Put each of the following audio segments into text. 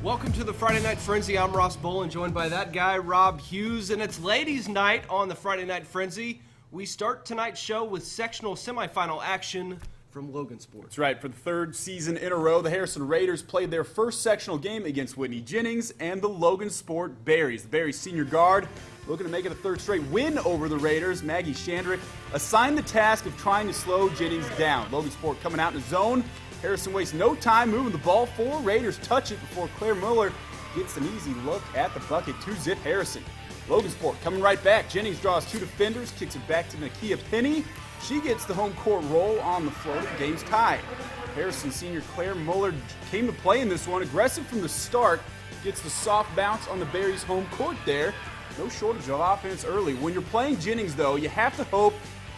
Welcome to the Friday Night Frenzy. I'm Ross Bolin, joined by that guy, Rob Hughes, and it's ladies' night on the Friday Night Frenzy. We start tonight's show with sectional semifinal action from Logansport. That's right. For the third season in a row, the Harrison Raiders played their first sectional game against Whitney Jennings and the Logansport Berries. The Berries senior guard looking to make it a third straight win over the Raiders. Maggie Shandrick assigned the task of trying to slow Jennings down. Logansport coming out in the zone. Harrison wastes no time moving the ball forward. Raiders touch it before Claire Muller gets an easy look at the bucket to zip Harrison. Logansport coming right back. Jennings draws two defenders, kicks it back to Nakia Penny. She gets the home court roll on the floor. The game's tied. Harrison senior Claire Muller came to play in this one. Aggressive from the start. Gets the soft bounce on the Berries' home court there. No shortage of offense early. When you're playing Jennings, though, you have to hope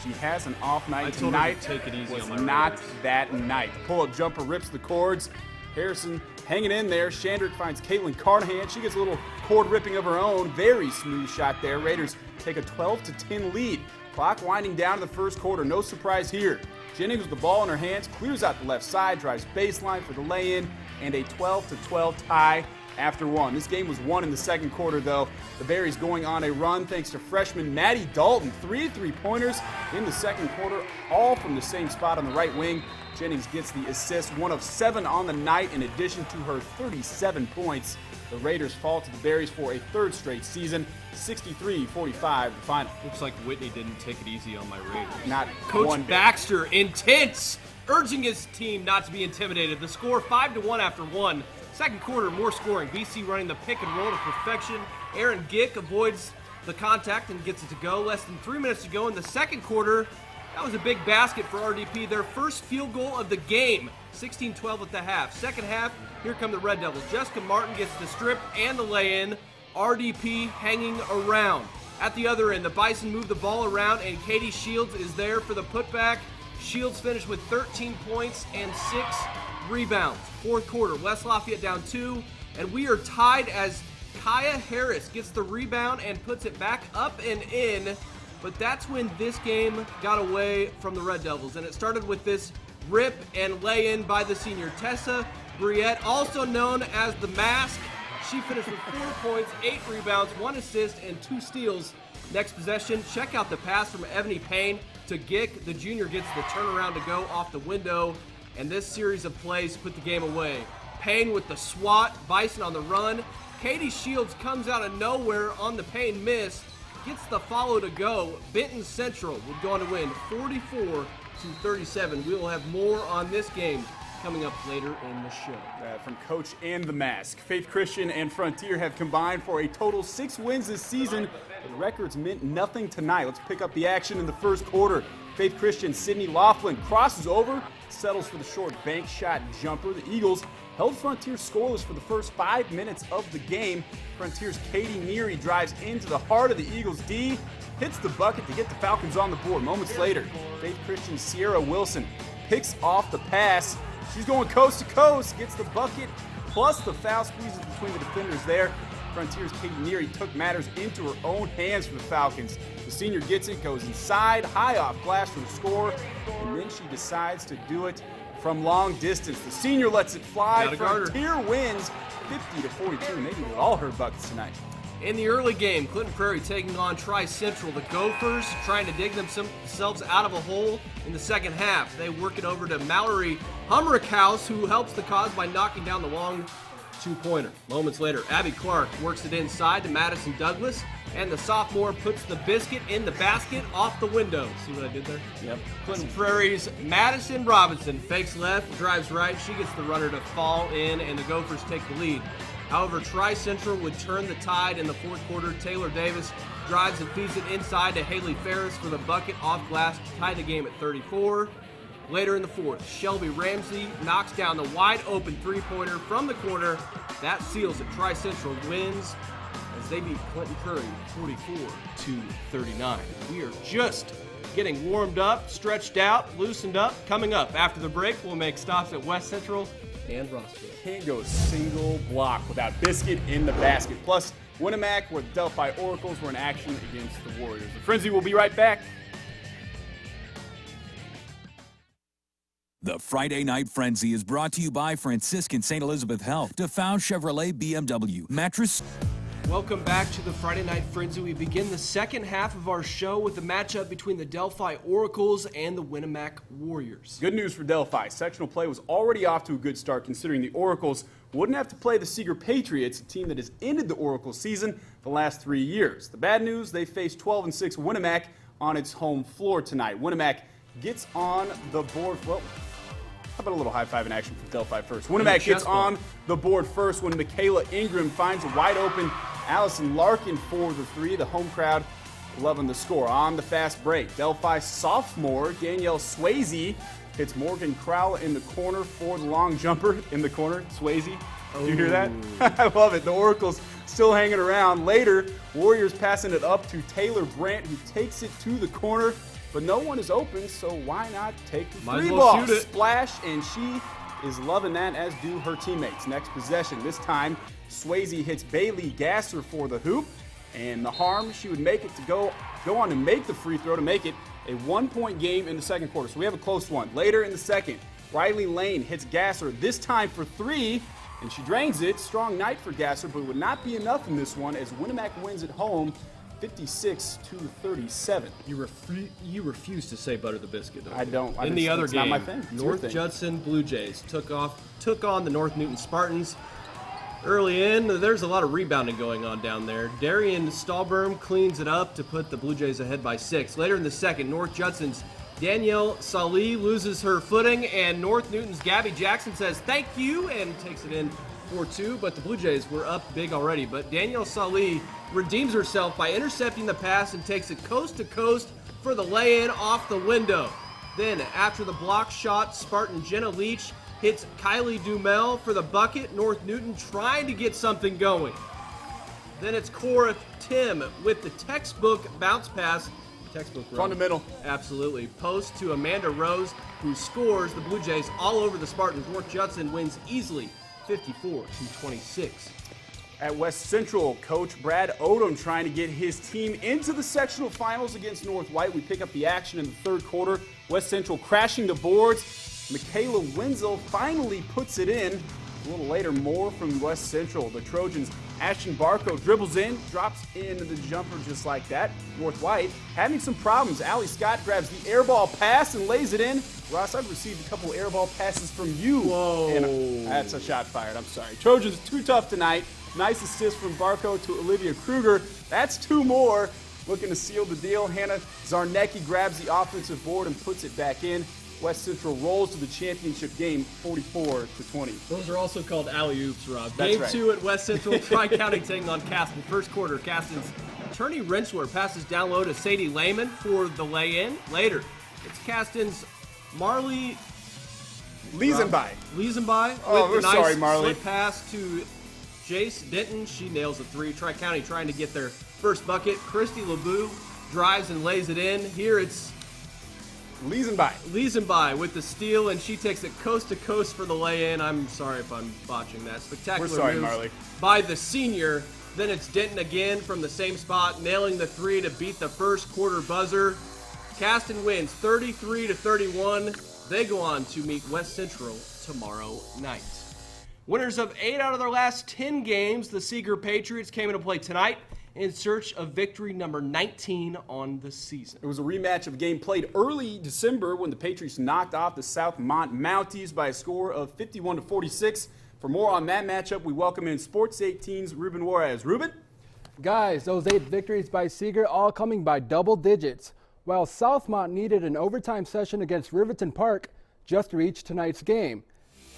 she has an off night. Tonight take it easy was on my not Raiders. that night. The pull-up jumper rips the cords. Harrison hanging in there. Shandrick finds Caitlin Carnahan. She gets a little cord ripping of her own. Very smooth shot there. Raiders take a 12-10 lead. Clock winding down to the first quarter. No surprise here. Jennings with the ball in her hands, clears out the left side, drives baseline for the lay-in, and a 12-12 tie after one. This game was won in the second quarter, though. The Berries going on a run thanks to freshman Maddie Dalton. 3 3-pointers in the second quarter, all from the same spot on the right wing. Jennings gets the assist, 1 of 7 on the night, in addition to her 37 points. The Raiders fall to the Berries for a third straight season, 63-45 the final. Looks like Whitney didn't take it easy on my Raiders. Not Coach one bit. Baxter, intense, urging his team not to be intimidated. The score 5-1 after one. Second quarter, more scoring. BC running the pick and roll to perfection. Aaron Gick avoids the contact and gets it to go. Less than 3 minutes to go in the second quarter. That was a big basket for RDP. Their first field goal of the game. 16-12 at the half. Second half, here come the Red Devils. Jessica Martin gets the strip and the lay-in. RDP hanging around. At the other end, the Bison move the ball around, and Katie Shields is there for the putback. Shields finished with 13 points and 6 rebounds. Fourth quarter, West Lafayette down 2, and we are tied as Kaya Harris gets the rebound and puts it back up and in. But that's when this game got away from the Red Devils, and it started with this rip and lay-in by the senior Tessa Briette, also known as the Mask. She finished with 4 points, 8 rebounds, 1 assist, and 2 steals. Next possession, check out the pass from Ebony Payne to Gick. The junior gets the turnaround to go off the window, and this series of plays put the game away. Payne with the swat, Bison on the run. Katie Shields comes out of nowhere on the Payne miss, gets the follow to go. Benton Central would go on to win 44-37. We will have more on this game coming up later in the show. From Coach and the Mask, Faith Christian and Frontier have combined for a total 6 wins this season. The records meant nothing tonight. Let's pick up the action in the first quarter. Faith Christian Sydney Laughlin crosses over, settles for the short bank shot jumper. The Eagles held Frontier scoreless for the first 5 minutes of the game. Frontier's Katie Neary drives into the heart of the Eagles' D, hits the bucket to get the Falcons on the board. Moments later, Faith Christian's Sierra Wilson picks off the pass. She's going coast to coast, gets the bucket, plus the foul squeezes between the defenders there. Frontier's Katie Neary took matters into her own hands for the Falcons. The senior gets it, goes inside, high off glass for the score, and then she decides to do it from long distance. The senior lets it fly. Frontier wins 50-42, maybe with all her buckets tonight. In the early game, Clinton Prairie taking on Tri-Central. The Gophers trying to dig themselves out of a hole in the second half. They work it over to Mallory Humrickhouse, who helps the cause by knocking down the long two-pointer. Moments later, Abby Clark works it inside to Madison Douglas, and the sophomore puts the biscuit in the basket off the window. See what I did there? Yep. Clinton Prairie's Madison Robinson fakes left, drives right. She gets the runner to fall in, and the Gophers take the lead. However, Tri-Central would turn the tide in the fourth quarter. Taylor Davis drives and feeds it inside to Haley Ferris for the bucket off glass to tie the game at 34. Later in the fourth, Shelby Ramsey knocks down the wide open three-pointer from the corner. That seals it. Tri-Central wins as they beat Clinton Prairie 44-39. We are just getting warmed up, stretched out, loosened up. Coming up after the break, we'll make stops at West Central and Rossville. Can't go a single block without biscuit in the basket. Plus, Winnemac, where the Delphi Oracles were in action against the Warriors. The Frenzy will be right back. The Friday Night Frenzy is brought to you by Franciscan St. Elizabeth Health, DeFau Chevrolet BMW, Mattress. Welcome back to the Friday Night Frenzy. We begin the second half of our show with the matchup between the Delphi Oracles and the Winamac Warriors. Good news for Delphi. Sectional play was already off to a good start considering the Oracles wouldn't have to play the Seeger Patriots, a team that has ended the Oracle season the last 3 years. The bad news, they face 12-6 Winamac on its home floor tonight. Winamac gets on the board. Well, how about a little high five in action for Delphi first? Winamac gets on the board first when Michaela Ingram finds a wide open Allison Larkin for the three. The home crowd loving the score. On the fast break, Delphi sophomore Danielle Swayze hits Morgan Crowell in the corner for the long jumper in the corner. Swayze, did you hear that? I love it. The Oracles still hanging around. Later, Warriors passing it up to Taylor Brandt, who takes it to the corner, but no one is open, so why not take the free ball? Splash, and she is loving that, as do her teammates. Next possession, this time Swayze hits Bailey Gasser for the hoop, and the harm, she would make it to go on to make the free throw to make it a 1-point game in the second quarter. So we have a close one. Later in the second, Riley Lane hits Gasser, this time for three, and she drains it. Strong night for Gasser, but it would not be enough in this one as Winamac wins at home 56-37. You refuse to say butter the biscuit, don't you? I don't. In the other game, not my thing. North Judson Blue Jays took on the North Newton Spartans. Early in, there's a lot of rebounding going on down there. Darian Stahlberm cleans it up to put the Blue Jays ahead by 6. Later in the second, North Judson's Danielle Salih loses her footing, and North Newton's Gabby Jackson says thank you and takes it in for 2, but the Blue Jays were up big already. But Danielle Salih redeems herself by intercepting the pass and takes it coast to coast for the lay-in off the window. Then, after the block shot, Spartan Jenna Leach hits Kylie Dumel for the bucket. North Newton trying to get something going. Then it's Cora Tim with the textbook bounce pass. Textbook Rose. Fundamental. Absolutely. Post to Amanda Rose, who scores. The Blue Jays all over the Spartans. North Judson wins easily, 54-26. At West Central, Coach Brad Odom trying to get his team into the sectional finals against North White. We pick up the action in the third quarter. West Central crashing the boards. Michaela Wenzel finally puts it in. A little later, more from West Central. The Trojans, Ashton Barco dribbles in, drops in the jumper just like that. North White having some problems. Allie Scott grabs the air ball pass and lays it in. Ross, I've received a couple air ball passes from you. Whoa. And that's a shot fired. I'm sorry. Trojans too tough tonight. Nice assist from Barco to Olivia Kruger. That's 2 more. Looking to seal the deal. Hannah Zarnecki grabs the offensive board and puts it back in. West Central rolls to the championship game 44-20. Those are also called alley-oops, Rob. That's Game right. 2 at West Central, Tri-County taking on Caston. First quarter, Caston's Attorney Rensler passes down low to Sadie Lehman for the lay-in. Later, it's Caston's Marley Liesenby Oh, with the we're sorry, nice Marley. slip pass to Jace Denton. She nails the 3. Tri-County trying to get their first bucket. Christy LeBou drives and lays it in. Here it's Liesenby with the steal, and she takes it coast to coast for the lay-in. I'm sorry if I'm botching that. Spectacular We're sorry, moves Marley. by the senior. Then it's Denton again from the same spot, nailing the 3 to beat the first quarter buzzer. Caston wins 33-31. They go on to meet West Central tomorrow night. Winners of 8 out of their last 10 games, the Seeger Patriots came into play tonight in search of victory number 19 on the season. It was a rematch of a game played early December when the Patriots knocked off the Southmont Mounties by a score of 51-46. For more on that matchup, we welcome in Sports 18's Ruben Juarez. Ruben? Guys, those 8 victories by Seeger all coming by double digits, while Southmont needed an overtime session against Riverton Park just to reach tonight's game.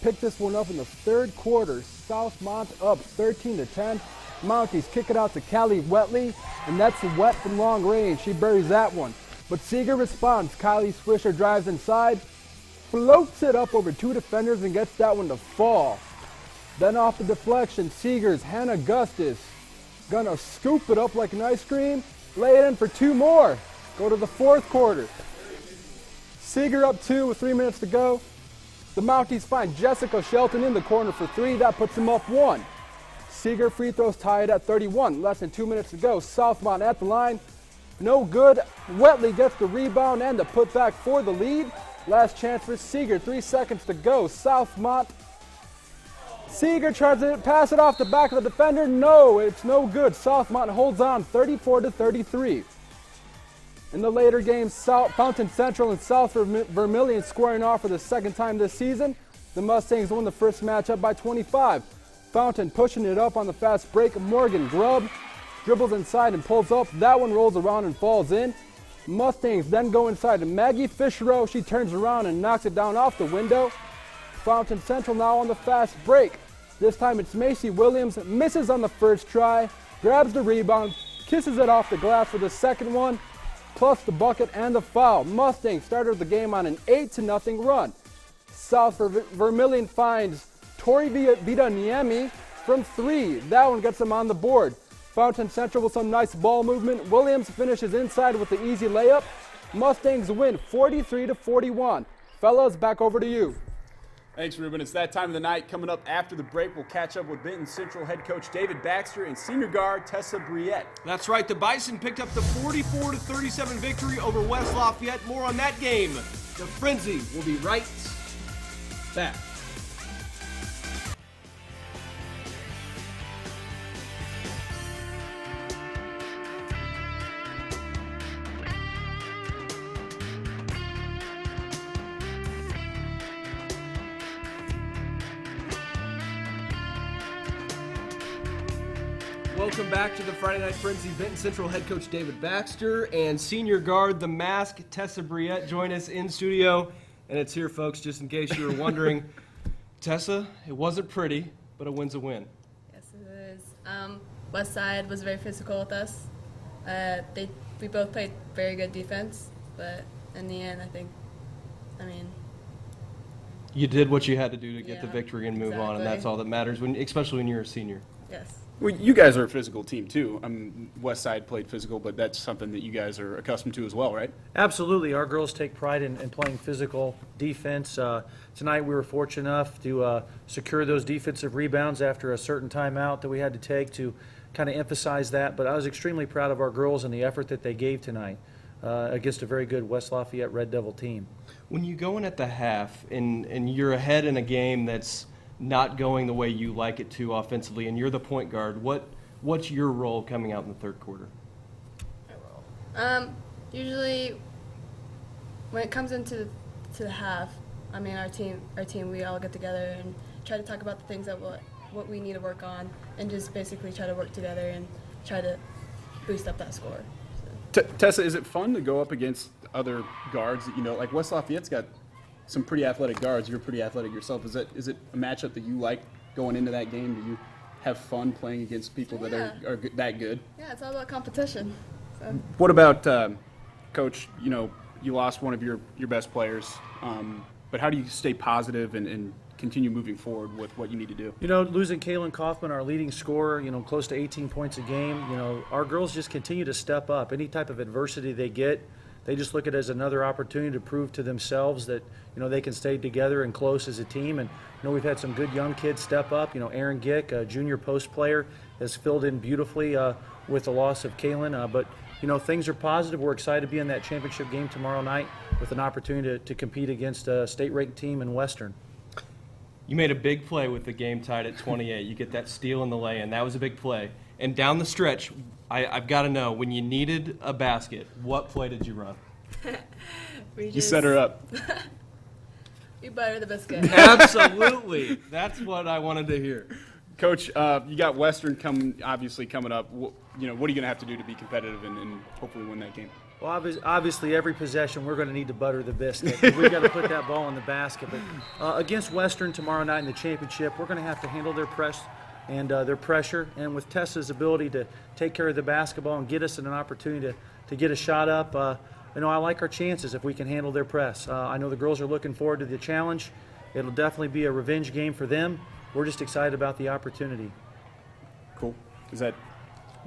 Picked this one up in the third quarter. Southmont up 13-10. Mounties kick it out to Callie Wetley, and that's wet from long range. She buries that one. But Seeger responds. Kylie Swisher drives inside, floats it up over 2 defenders, and gets that one to fall. Then off the deflection, Seeger's Hannah Gustis gonna scoop it up like an ice cream, lay it in for 2 more. Go to the fourth quarter. Seeger up 2 with 3 minutes to go. The Mounties find Jessica Shelton in the corner for 3. That puts them up 1. Seeger free throws tied at 31. Less than 2 minutes to go. Southmont at the line. No good. Wetley gets the rebound and the putback for the lead. Last chance for Seeger. 3 seconds to go. Southmont. Seeger tries to pass it off the back of the defender. No, it's no good. Southmont holds on 34-33. In the later games, Fountain Central and South Vermilion squaring off for the second time this season. The Mustangs won the first matchup by 25. Fountain pushing it up on the fast break. Morgan Grubb dribbles inside and pulls up. That one rolls around and falls in. Mustangs then go inside to Maggie Fischerow. She turns around and knocks it down off the window. Fountain Central now on the fast break. This time it's Macy Williams. Misses on the first try. Grabs the rebound. Kisses it off the glass for the second one. Plus the bucket and the foul. Mustangs started the game on an 8-0 run. South Vermilion finds Tori Vitaniemi from 3. That one gets them on the board. Fountain Central with some nice ball movement. Williams finishes inside with the easy layup. Mustangs win 43-41. Fellas, back over to you. Thanks, Ruben. It's that time of the night. Coming up after the break, we'll catch up with Benton Central head coach David Baxter and senior guard Tessa Briette. That's right. The Bison picked up the 44-37 victory over West Lafayette. More on that game. The Frenzy will be right back. Welcome back to the Friday Night Frenzy. Benton Central head coach David Baxter and senior guard The Mask Tessa Briette join us in studio. And it's here, folks, just in case you were wondering. Tessa, it wasn't pretty, but a win's a win. Yes, it is. West Side was very physical with us. We both played very good defense, but in the end, I mean, You did what you had to do to get the Yeah, victory and move on, and exactly. that's all that matters, especially when you're a senior. yes. Well, you guys are a physical team, too. West Side played physical, but that's something that you guys are accustomed to as well, right? Absolutely. Our girls take pride in playing physical defense. Tonight we were fortunate enough to secure those defensive rebounds after a certain timeout that we had to take to kind of emphasize that. But I was extremely proud of our girls and the effort that they gave tonight against a very good West Lafayette Red Devil team. When you go in at the half and you're ahead in a game that's not going the way you like it to offensively, and you're the point guard, what's your role coming out in the third quarter? Usually, when it comes into the half, I mean, our team, we all get together and try to talk about the things that what we need to work on, and just basically try to work together and try to boost up that score. So. Tessa, is it fun to go up against other guards that you know? Like West Lafayette's got some pretty athletic guards. You're pretty athletic yourself. Is it a matchup that you like going into that game? Do you have fun playing against people that are that good? Yeah, it's all about competition. So. What about, Coach, you lost one of your best players, but how do you stay positive and continue moving forward with what you need to do? Losing Kaylin Kaufman, our leading scorer, close to 18 points a game, our girls just continue to step up. Any type of adversity they get, they just look at it as another opportunity to prove to themselves that, they can stay together and close as a team. And, we've had some good young kids step up. Aaron Gick, a junior post player, has filled in beautifully with the loss of Kaylin. But things are positive. We're excited to be in that championship game tomorrow night with an opportunity to compete against a state-ranked team in Western. You made a big play with the game tied at 28. You get that steal in the lay-in. That was a big play. And down the stretch, I've got to know, when you needed a basket, what play did you run? You set her up. We butter the biscuit. Absolutely. That's what I wanted to hear. Coach, you got Western coming up. What are you going to have to do to be competitive and hopefully win that game? Well, obviously, every possession we're going to need to butter the biscuit. We've got to put that ball in the basket. But against Western tomorrow night in the championship, we're going to have to handle their press and their pressure. And with Tessa's ability to take care of the basketball and get us an opportunity to get a shot up, I like our chances if we can handle their press. I know the girls are looking forward to the challenge. It'll definitely be a revenge game for them. We're just excited about the opportunity. Cool.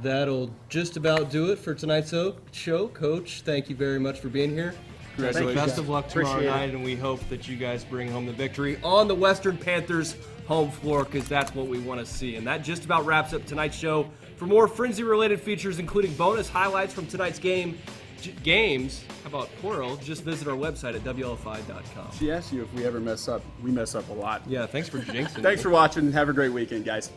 That'll just about do it for tonight's show. Coach, thank you very much for being here. Congratulations. Best of luck tomorrow Appreciate it. night, and we hope that you guys bring home the victory on the Western Panthers home floor, because that's what we want to see. And that just about wraps up tonight's show. For more Frenzy-related features, including bonus highlights from tonight's game, games, how about plural, just visit our website at WLFI.com. She asked you if we ever mess up. We mess up a lot. Yeah, thanks for jinxing. Thanks for watching. Have a great weekend, guys.